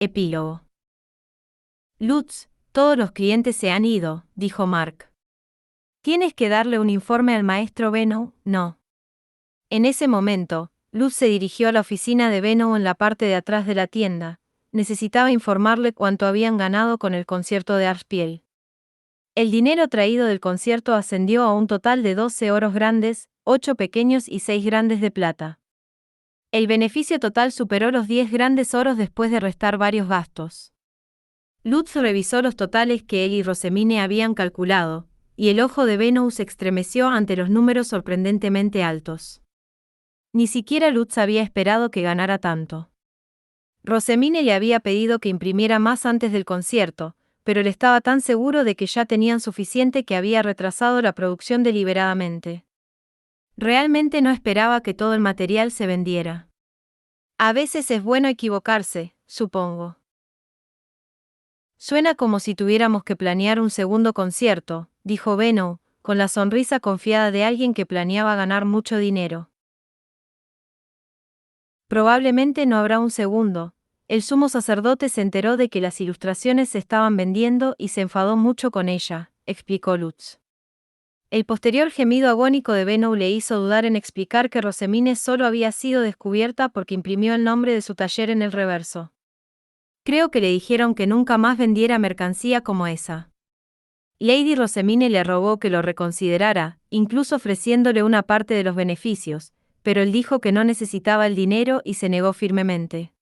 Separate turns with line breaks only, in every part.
Epílogo. Lutz, todos los clientes se han ido, dijo Mark. ¿Tienes que darle un informe al maestro Benno? No. En ese momento, Lutz se dirigió a la oficina de Benno en la parte de atrás de la tienda. Necesitaba informarle cuánto habían ganado con el concierto de Arspiel. El dinero traído del concierto ascendió a un total de 12 oros grandes, 8 pequeños y 6 grandes de plata. El beneficio total superó los 10 grandes oros después de restar varios gastos. Lutz revisó los totales que él y Rosemine habían calculado, y el ojo de Benno se estremeció ante los números sorprendentemente altos. Ni siquiera Lutz había esperado que ganara tanto. Rosemine le había pedido que imprimiera más antes del concierto, pero él estaba tan seguro de que ya tenían suficiente que había retrasado la producción deliberadamente. Realmente no esperaba que todo el material se vendiera. A veces es bueno equivocarse, supongo. Suena como si tuviéramos que planear un segundo concierto, dijo Benno, con la sonrisa confiada de alguien que planeaba ganar mucho dinero. Probablemente no habrá un segundo. El sumo sacerdote se enteró de que las ilustraciones se estaban vendiendo y se enfadó mucho con ella, explicó Lutz. El posterior gemido agónico de Benno le hizo dudar en explicar que Rosemine solo había sido descubierta porque imprimió el nombre de su taller en el reverso. Creo que le dijeron que nunca más vendiera mercancía como esa. Lady Rosemine le rogó que lo reconsiderara, incluso ofreciéndole una parte de los beneficios, pero él dijo que no necesitaba el dinero y se negó firmemente.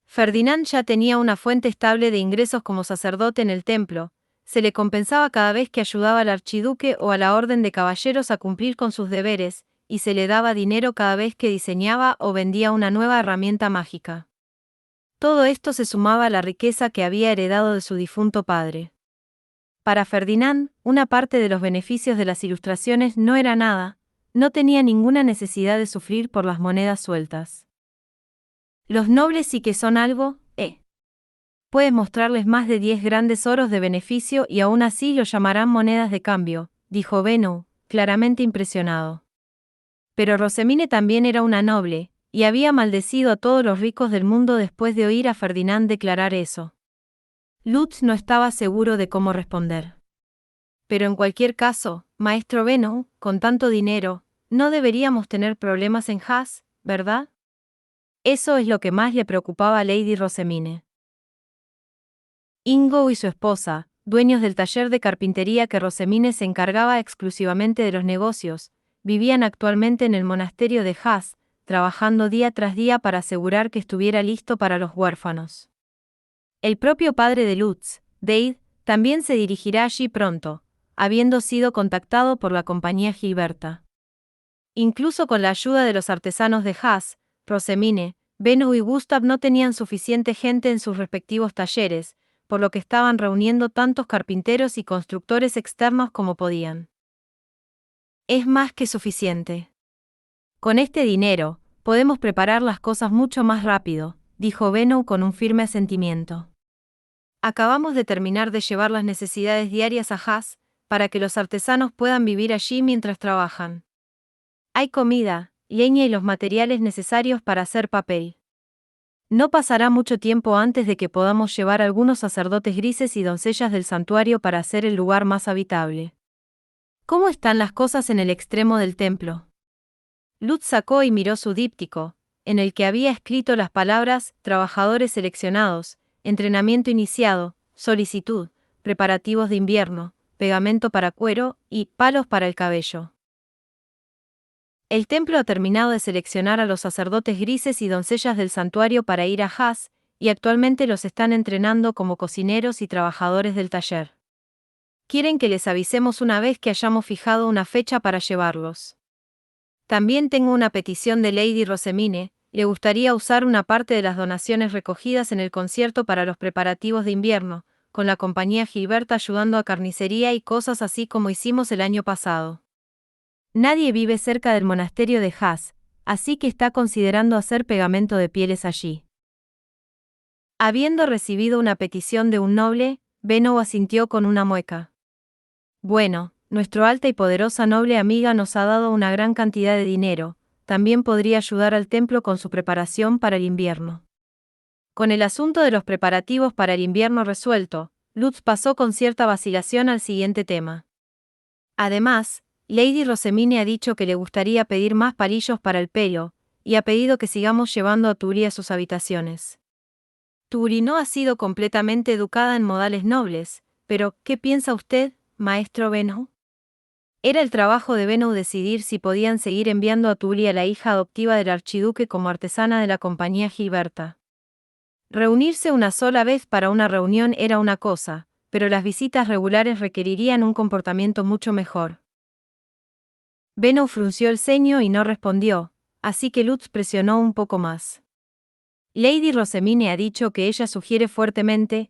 Ferdinand ya tenía una fuente estable de ingresos como sacerdote en el templo, se le compensaba cada vez que ayudaba al archiduque o a la orden de caballeros a cumplir con sus deberes, y se le daba dinero cada vez que diseñaba o vendía una nueva herramienta mágica. Todo esto se sumaba a la riqueza que había heredado de su difunto padre. Para Ferdinand, una parte de los beneficios de las ilustraciones no era nada, no tenía ninguna necesidad de sufrir por las monedas sueltas. Los nobles sí que son algo, Puedes mostrarles más de 10 grandes oros de beneficio y aún así lo llamarán monedas de cambio, dijo Benno, claramente impresionado. Pero Rosemine también era una noble, y había maldecido a todos los ricos del mundo después de oír a Ferdinand declarar eso. Lutz no estaba seguro de cómo responder. Pero en cualquier caso, maestro Benno, con tanto dinero, no deberíamos tener problemas en Haas, ¿verdad? Eso es lo que más le preocupaba a Lady Rosemine. Ingo y su esposa, dueños del taller de carpintería que Rosemine se encargaba exclusivamente de los negocios, vivían actualmente en el monasterio de Haas, trabajando día tras día para asegurar que estuviera listo para los huérfanos. El propio padre de Lutz, Dave, también se dirigirá allí pronto, habiendo sido contactado por la compañía Gilberta. Incluso con la ayuda de los artesanos de Haas, Rosemine, Benno y Gustav no tenían suficiente gente en sus respectivos talleres, por lo que estaban reuniendo tantos carpinteros y constructores externos como podían. Es más que suficiente. Con este dinero, podemos preparar las cosas mucho más rápido, dijo Benno con un firme asentimiento. Acabamos de terminar de llevar las necesidades diarias a Haas, para que los artesanos puedan vivir allí mientras trabajan. Hay comida, leña y los materiales necesarios para hacer papel. No pasará mucho tiempo antes de que podamos llevar algunos sacerdotes grises y doncellas del santuario para hacer el lugar más habitable. ¿Cómo están las cosas en el extremo del templo? Lutz sacó y miró su díptico, en el que había escrito las palabras trabajadores seleccionados, entrenamiento iniciado, solicitud, preparativos de invierno, pegamento para cuero y palos para el cabello. El templo ha terminado de seleccionar a los sacerdotes grises y doncellas del santuario para ir a Haas, y actualmente los están entrenando como cocineros y trabajadores del taller. Quieren que les avisemos una vez que hayamos fijado una fecha para llevarlos. También tengo una petición de Lady Rosemine, le gustaría usar una parte de las donaciones recogidas en el concierto para los preparativos de invierno, con la compañía Gilberta ayudando a carnicería y cosas así como hicimos el año pasado. Nadie vive cerca del monasterio de Haas, así que está considerando hacer pegamento de pieles allí. Habiendo recibido una petición de un noble, Benno asintió con una mueca. Bueno, nuestra alta y poderosa noble amiga nos ha dado una gran cantidad de dinero, también podría ayudar al templo con su preparación para el invierno. Con el asunto de los preparativos para el invierno resuelto, Lutz pasó con cierta vacilación al siguiente tema. Además, Lady Rosemine ha dicho que le gustaría pedir más palillos para el pelo, y ha pedido que sigamos llevando a Turi a sus habitaciones. Turi no ha sido completamente educada en modales nobles, pero ¿qué piensa usted, maestro Benno? Era el trabajo de Benno decidir si podían seguir enviando a Turi, a la hija adoptiva del archiduque, como artesana de la compañía Gilberta. Reunirse una sola vez para una reunión era una cosa, pero las visitas regulares requerirían un comportamiento mucho mejor. Benno frunció el ceño y no respondió, así que Lutz presionó un poco más. Lady Rosemine ha dicho que ella sugiere fuertemente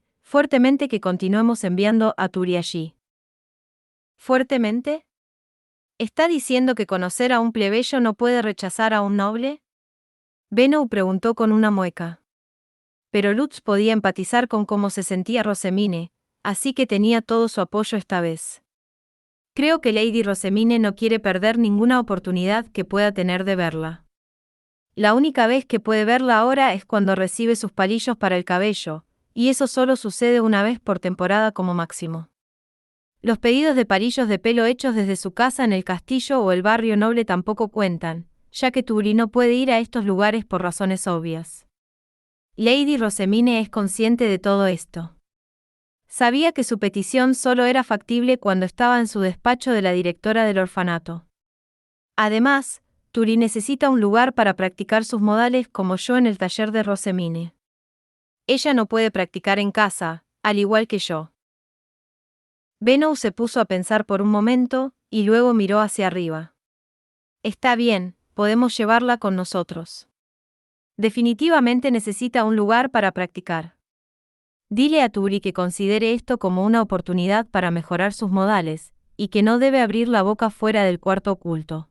que continuemos enviando a Turi allí. ¿Fuertemente? ¿Está diciendo que conocer a un plebeyo no puede rechazar a un noble? Benno preguntó con una mueca. Pero Lutz podía empatizar con cómo se sentía Rosemine, así que tenía todo su apoyo esta vez. Creo que Lady Rosemine no quiere perder ninguna oportunidad que pueda tener de verla. La única vez que puede verla ahora es cuando recibe sus palillos para el cabello, y eso solo sucede una vez por temporada como máximo. Los pedidos de palillos de pelo hechos desde su casa en el castillo o el barrio noble tampoco cuentan, ya que Turi no puede ir a estos lugares por razones obvias. Lady Rosemine es consciente de todo esto. Sabía que su petición solo era factible cuando estaba en su despacho de la directora del orfanato. Además, Turi necesita un lugar para practicar sus modales como yo en el taller de Rosemine. Ella no puede practicar en casa, al igual que yo. Benno se puso a pensar por un momento, y luego miró hacia arriba. Está bien, podemos llevarla con nosotros. Definitivamente necesita un lugar para practicar. Dile a Turi que considere esto como una oportunidad para mejorar sus modales, y que no debe abrir la boca fuera del cuarto oculto.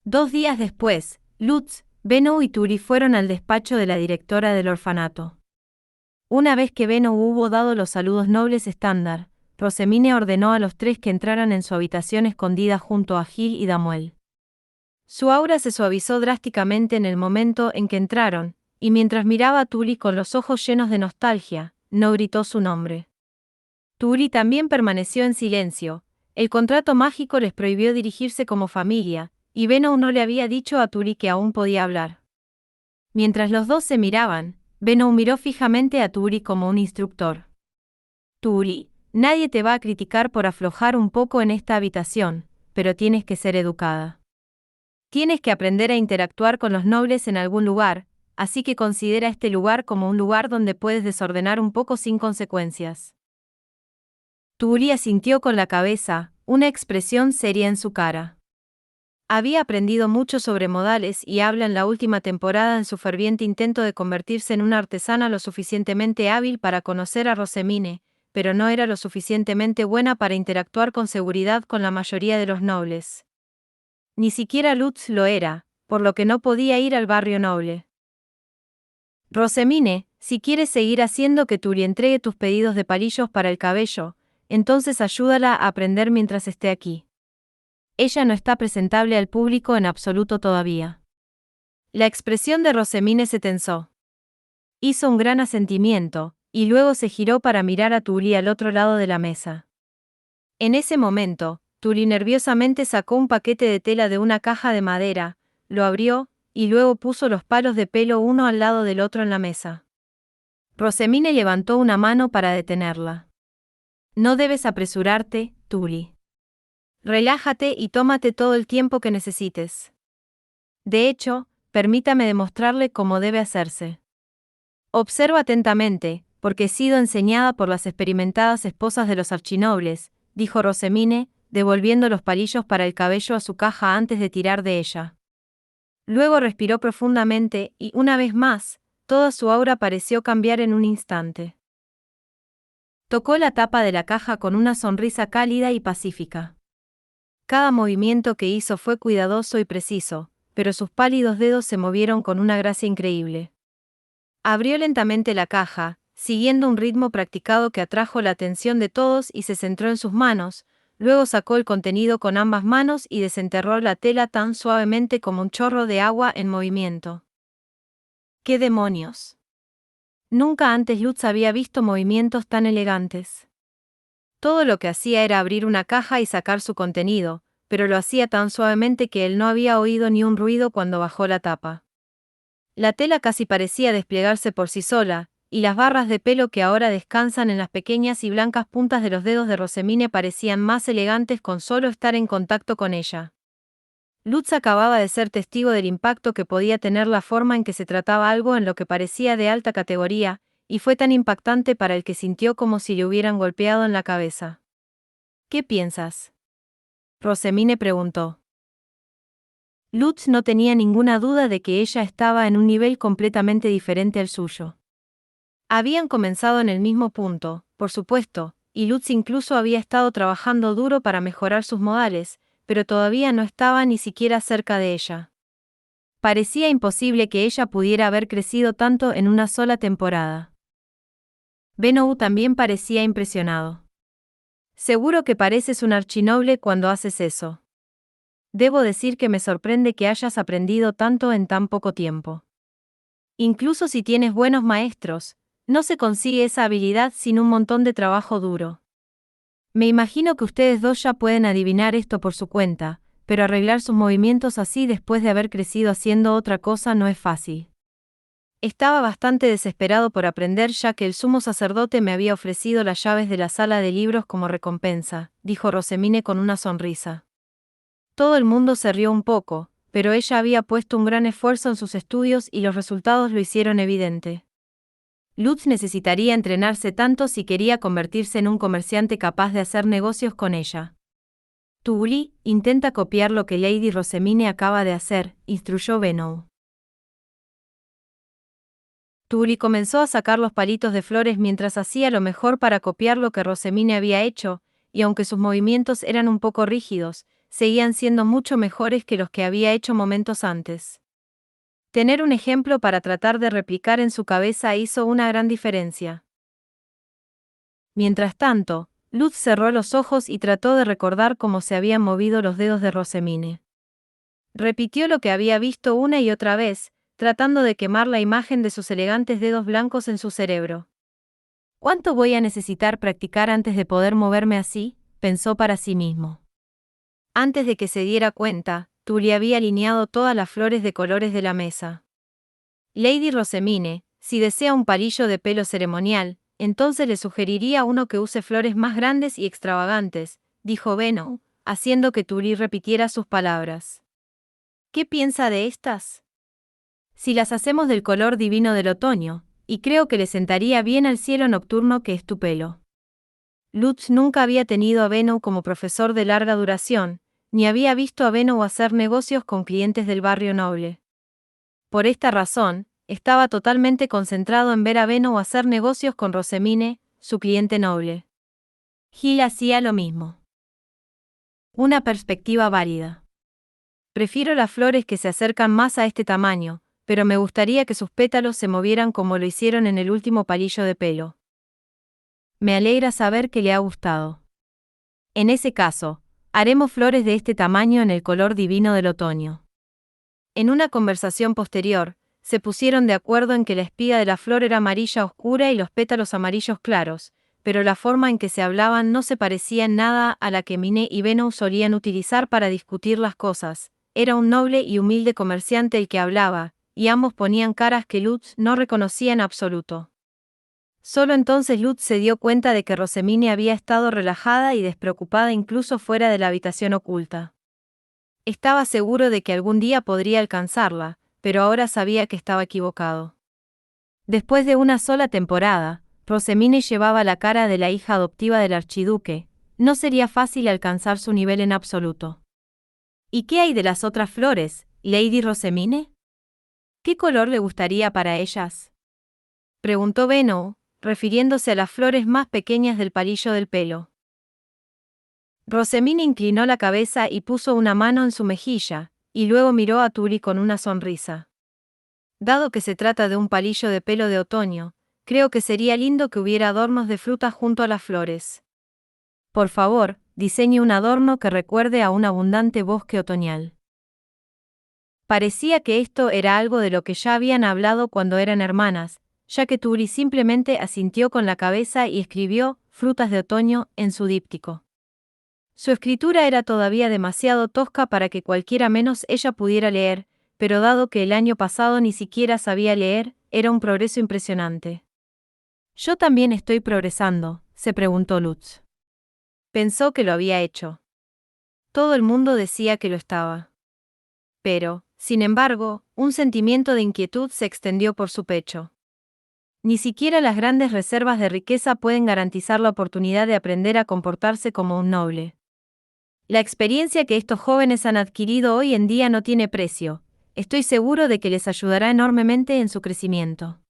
2 días después, Lutz, Benno y Turi fueron al despacho de la directora del orfanato. Una vez que Benno hubo dado los saludos nobles estándar, Rosemine ordenó a los 3 que entraran en su habitación escondida junto a Gil y Damuel. Su aura se suavizó drásticamente en el momento en que entraron, y mientras miraba a Turi con los ojos llenos de nostalgia, no gritó su nombre. Turi también permaneció en silencio. El contrato mágico les prohibió dirigirse como familia, y Benno no le había dicho a Turi que aún podía hablar. Mientras los dos se miraban, Benno miró fijamente a Turi como un instructor. Turi, nadie te va a criticar por aflojar un poco en esta habitación, pero tienes que ser educada. Tienes que aprender a interactuar con los nobles en algún lugar, así que considera este lugar como un lugar donde puedes desordenar un poco sin consecuencias. Turi asintió con la cabeza, una expresión seria en su cara. Había aprendido mucho sobre modales y habla en la última temporada en su ferviente intento de convertirse en una artesana lo suficientemente hábil para conocer a Rosemine, pero no era lo suficientemente buena para interactuar con seguridad con la mayoría de los nobles. Ni siquiera Lutz lo era, por lo que no podía ir al barrio noble. Rosemine, si quieres seguir haciendo que Turi entregue tus pedidos de palillos para el cabello, entonces ayúdala a aprender mientras esté aquí. Ella no está presentable al público en absoluto todavía. La expresión de Rosemine se tensó. Hizo un gran asentimiento, y luego se giró para mirar a Turi al otro lado de la mesa. En ese momento, Turi nerviosamente sacó un paquete de tela de una caja de madera, lo abrió, y luego puso los palos de pelo uno al lado del otro en la mesa. Rosemine levantó una mano para detenerla. No debes apresurarte, Turi. Relájate y tómate todo el tiempo que necesites. De hecho, permítame demostrarle cómo debe hacerse. Observa atentamente, porque he sido enseñada por las experimentadas esposas de los archinobles, dijo Rosemine, devolviendo los palillos para el cabello a su caja antes de tirar de ella. Luego respiró profundamente y, una vez más, toda su aura pareció cambiar en un instante. Tocó la tapa de la caja con una sonrisa cálida y pacífica. Cada movimiento que hizo fue cuidadoso y preciso, pero sus pálidos dedos se movieron con una gracia increíble. Abrió lentamente la caja, siguiendo un ritmo practicado que atrajo la atención de todos y se centró en sus manos. Luego sacó el contenido con ambas manos y desenterró la tela tan suavemente como un chorro de agua en movimiento. ¡Qué demonios! Nunca antes Lutz había visto movimientos tan elegantes. Todo lo que hacía era abrir una caja y sacar su contenido, pero lo hacía tan suavemente que él no había oído ni un ruido cuando bajó la tapa. La tela casi parecía desplegarse por sí sola, y las barras de pelo que ahora descansan en las pequeñas y blancas puntas de los dedos de Rosemine parecían más elegantes con solo estar en contacto con ella. Lutz acababa de ser testigo del impacto que podía tener la forma en que se trataba algo en lo que parecía de alta categoría, y fue tan impactante para el que sintió como si le hubieran golpeado en la cabeza. ¿Qué piensas? Rosemine preguntó. Lutz no tenía ninguna duda de que ella estaba en un nivel completamente diferente al suyo. Habían comenzado en el mismo punto, por supuesto, y Lutz incluso había estado trabajando duro para mejorar sus modales, pero todavía no estaba ni siquiera cerca de ella. Parecía imposible que ella pudiera haber crecido tanto en una sola temporada. Bennou también parecía impresionado. Seguro que pareces un archinoble cuando haces eso. Debo decir que me sorprende que hayas aprendido tanto en tan poco tiempo. Incluso si tienes buenos maestros, no se consigue esa habilidad sin un montón de trabajo duro. Me imagino que ustedes dos ya pueden adivinar esto por su cuenta, pero arreglar sus movimientos así después de haber crecido haciendo otra cosa no es fácil. Estaba bastante desesperado por aprender ya que el sumo sacerdote me había ofrecido las llaves de la sala de libros como recompensa, dijo Rosemine con una sonrisa. Todo el mundo se rió un poco, pero ella había puesto un gran esfuerzo en sus estudios y los resultados lo hicieron evidente. Lutz necesitaría entrenarse tanto si quería convertirse en un comerciante capaz de hacer negocios con ella. Tully, intenta copiar lo que Lady Rosemine acaba de hacer, instruyó Bennou. Tully comenzó a sacar los palitos de flores mientras hacía lo mejor para copiar lo que Rosemine había hecho, y aunque sus movimientos eran un poco rígidos, seguían siendo mucho mejores que los que había hecho momentos antes. Tener un ejemplo para tratar de replicar en su cabeza hizo una gran diferencia. Mientras tanto, Lutz cerró los ojos y trató de recordar cómo se habían movido los dedos de Rosemine. Repitió lo que había visto una y otra vez, tratando de quemar la imagen de sus elegantes dedos blancos en su cerebro. ¿Cuánto voy a necesitar practicar antes de poder moverme así?, pensó para sí mismo. Antes de que se diera cuenta, Tully había alineado todas las flores de colores de la mesa. Lady Rosemine, si desea un palillo de pelo ceremonial, entonces le sugeriría uno que use flores más grandes y extravagantes, dijo Bennou, haciendo que Tully repitiera sus palabras. ¿Qué piensa de estas? Si las hacemos del color divino del otoño, y creo que le sentaría bien al cielo nocturno que es tu pelo. Lutz nunca había tenido a Bennou como profesor de larga duración, ni había visto a Bennou hacer negocios con clientes del barrio noble. Por esta razón, estaba totalmente concentrado en ver a Bennou hacer negocios con Rosemine, su cliente noble. Gil hacía lo mismo. Una perspectiva válida. Prefiero las flores que se acercan más a este tamaño, pero me gustaría que sus pétalos se movieran como lo hicieron en el último palillo de pelo. Me alegra saber que le ha gustado. En ese caso, haremos flores de este tamaño en el color divino del otoño. En una conversación posterior, se pusieron de acuerdo en que la espiga de la flor era amarilla oscura y los pétalos amarillos claros, pero la forma en que se hablaban no se parecía en nada a la que Miné y Bennou solían utilizar para discutir las cosas. Era un noble y humilde comerciante el que hablaba, y ambos ponían caras que Lutz no reconocía en absoluto. Solo entonces Lutz se dio cuenta de que Rosemine había estado relajada y despreocupada incluso fuera de la habitación oculta. Estaba seguro de que algún día podría alcanzarla, pero ahora sabía que estaba equivocado. Después de una sola temporada, Rosemine llevaba la cara de la hija adoptiva del archiduque. No sería fácil alcanzar su nivel en absoluto. ¿Y qué hay de las otras flores, Lady Rosemine? ¿Qué color le gustaría para ellas? Preguntó Bennou, refiriéndose a las flores más pequeñas del palillo del pelo. Rosemine inclinó la cabeza y puso una mano en su mejilla, y luego miró a Tully con una sonrisa. Dado que se trata de un palillo de pelo de otoño, creo que sería lindo que hubiera adornos de fruta junto a las flores. Por favor, diseñe un adorno que recuerde a un abundante bosque otoñal. Parecía que esto era algo de lo que ya habían hablado cuando eran hermanas, ya que Turi simplemente asintió con la cabeza y escribió «frutas de otoño» en su díptico. Su escritura era todavía demasiado tosca para que cualquiera menos ella pudiera leer, pero dado que el año pasado ni siquiera sabía leer, era un progreso impresionante. «¿Yo también estoy progresando?», se preguntó Lutz. Pensó que lo había hecho. Todo el mundo decía que lo estaba. Pero, sin embargo, un sentimiento de inquietud se extendió por su pecho. Ni siquiera las grandes reservas de riqueza pueden garantizar la oportunidad de aprender a comportarse como un noble. La experiencia que estos jóvenes han adquirido hoy en día no tiene precio. Estoy seguro de que les ayudará enormemente en su crecimiento.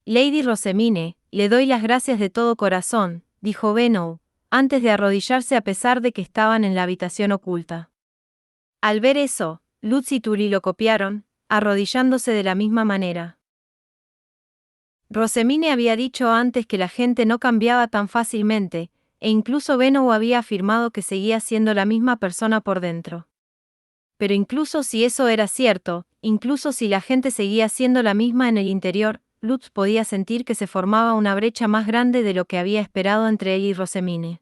Lady Rosemine, le doy las gracias de todo corazón, dijo Bennou, antes de arrodillarse a pesar de que estaban en la habitación oculta. Al ver eso, Lutz y Turi lo copiaron, arrodillándose de la misma manera. Rosemine había dicho antes que la gente no cambiaba tan fácilmente, e incluso Bennou había afirmado que seguía siendo la misma persona por dentro. Pero incluso si eso era cierto, incluso si la gente seguía siendo la misma en el interior, Lutz podía sentir que se formaba una brecha más grande de lo que había esperado entre él y Rosemine.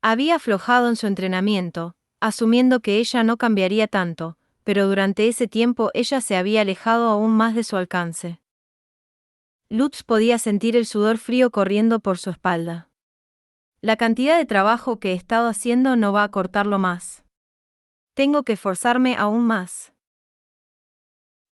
Había aflojado en su entrenamiento, asumiendo que ella no cambiaría tanto, pero durante ese tiempo ella se había alejado aún más de su alcance. Lutz podía sentir el sudor frío corriendo por su espalda. La cantidad de trabajo que he estado haciendo no va a cortarlo más. Tengo que esforzarme aún más.